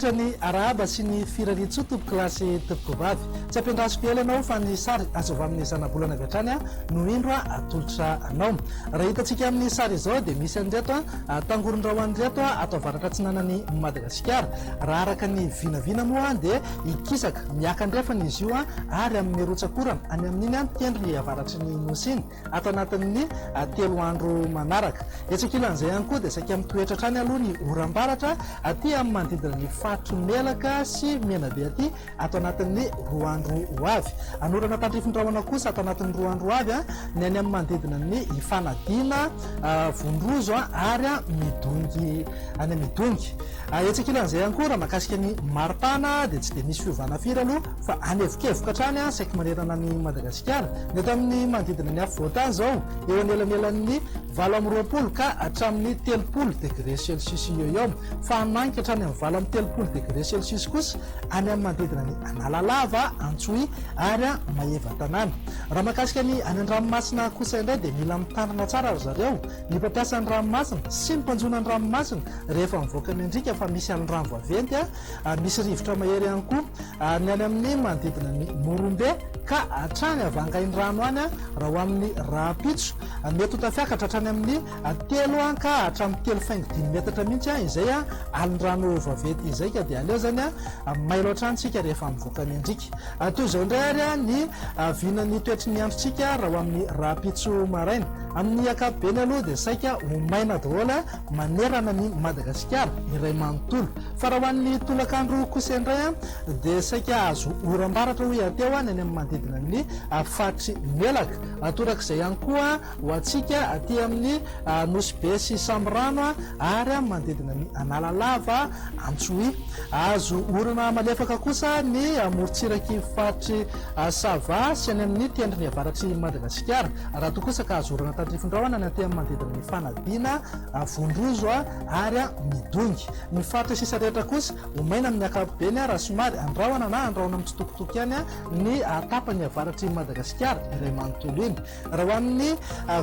Manolotra ny arahaba sy ny firaritso tompoko lasy tompoko vavy tsy ampiandrasiko ela anao fa ny sary azo avy amin'ny zana-bolana avy hatrany no indro atolotra anao. Raha hitantsika amin'ny sary izao dia misy an'ireto tangoron-drahoany reto ato avaratra atsinanan'ny Madagasikara. Raha araka ny vinavina moa dia ikisaka miaka-andrefana izy io ary amin'ny rotsakorana any amin'iny tendry avaratry ny nosiny ato anatin'ny 3 andro manaraka. Etsakilan'izay ihany koa dia saika mitoetra hatrany aloha ny oram-baratra aty amin'ny manodidina ny fatro melaka sy menabe aty ato anatin'ny 2 andro ho avy. Anorana tandrifindrahona kosa ato anatin'ny 2 andro ho avy ny any amin'ny manodidina ny ifanadiana vondrozo ary midongy any midongy. Etsakilan'izay ihany koa raha mahakasika ny maripana dia tsy dia misy fiovana firy aloha fa anevokevoka hatrany saika manerana ny Madagasikara. Ny eto amin'ny manodidina ny afovoantany izao eo anelanelan'ny 20 ka hatramin'ny 30 degré celsius eo eo, fa manka hatrany amin'ny 30 degré celsius kosa any amin'ny manodidina ny Analalava, Antsohihy ary Maheva-Tanàna. Raha mahakasika ny any an-dranomasina kosa indray dia mila mitandrina tsara ry zareo ny mpampiasa ny ranomasina sy ny mpanjona ny ranomasina rehefa mivoaka mendrika fa misy alin-drano vaventy misy rivotra mahery ihany koa ny any amin'ny manodidina ny Morombe ka hatrany avangainy rano any raha ho amin'ny Rahapitso mety ho tafiakatra hatrany amin'ny 3 ka hatramin'ny 3.5 metatra mihitsy izay alin-drano vaventy izay ka dia aleo zany mailo hatranintsika rehefa mivoaka mendrika. Toy izao indray ary ny vinan'ny toetry ny androntsika raha ho amin'ny Rahapitso maraina. Amin'ny ankapobeny aloha dia saika ho maina daholo manerana ny Madagasikara iray manontolo, fa raha ho an'ny tolakandro kosa indray dia saika azo oram-baratra ho ateo ny any amin'ny manodidina ny fatry melaka. Torak'izay ihany koa ho antsika aty amin'ny Nosy sy Samborano ary manodidina ny Analalava, Antsohihy. Azo orana malefaka kosa ny morontsiraky fatry Sava sy any amin'ny tendrony avaratry Madagasikara. Raha toa kosa ka azo orana tandrifindrahona ny aty amin'ny manodidina ny Fanadina, Vondrozo ary Midongy. Ny fatry sisa rehetra kosa ho maina amin'ny ankapobeny raha somary andrahona na andrahona mitsitokotoko ihany ny tapany avaratry Madagasikara iray manontolo iny. Raha ho amin'ny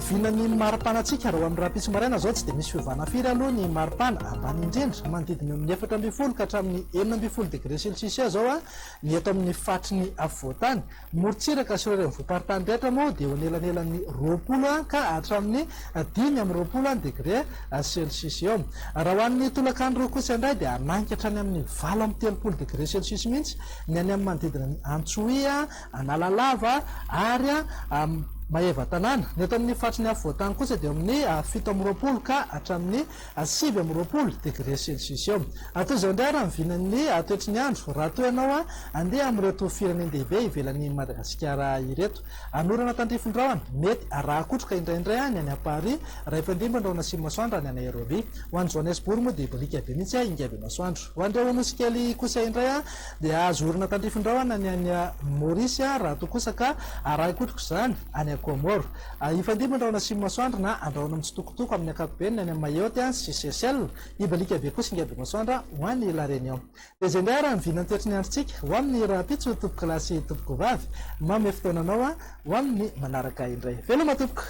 vinan'ny maripanantsika raha ho amin'ny Rahapitso maraina zao tsy dia misy fiovana firy aloha ny maripana ambany indrindra manodidina amin'ny 4 ka hatramin'ny 9 degré celsius zao ny eto amin'ny fatry ny afovoantany. Morontsiraka sy ireo voaparitany rehetra moa dia eo anelanelan'ny 20 ka hatramin'ny 5 degré celsius eo. Raha ho an'ny tolakandro kosa indray dia ananika hatrany amin'ny 30 degré celsius mihitsy ny any amin'ny manodidina ny Antsohihy, Analalava ary Maheva-Tanàna. Ny eto amin'ny fatry ny afovoantany kosa dia amin'ny 17 ka hatramin'ny 19 degré celsius eo. Toy izao indray raha mivinan'ny toetry ny andro raha toa ianao andeha amin'ireto firenendehibe ivelan'ny Madagasikara ireto. Anorana tandrifindrahona mety arahakotroka indraindray ny any Paris rehefa indrindra andrahona simy masoandro ny any Nairobi. Ho an'ny Johannesburg moa dia balika be mihitsy ingaby masoandro. Ho an'ireo nosikely kosa indray dia azo orana tandrifindrahona ny any Maurice raha toa kosa ka arahakotroka izany any Komoro. Ifandimba andrahona simy masoandro na andrahona mitsitokotoko amin'ny ankapobeny any Mayotte sy Seychelles. Ibalika be kosa ingaby masoandro ho an'ny La Réunion. Dia izay indray raha mivinany toetry ny androntsika ho amin'ny Rahapitso tompoko lasy tompoko vavy. Mamy fotoananao ho amin'ny manaraka indray. Veloma tompoko.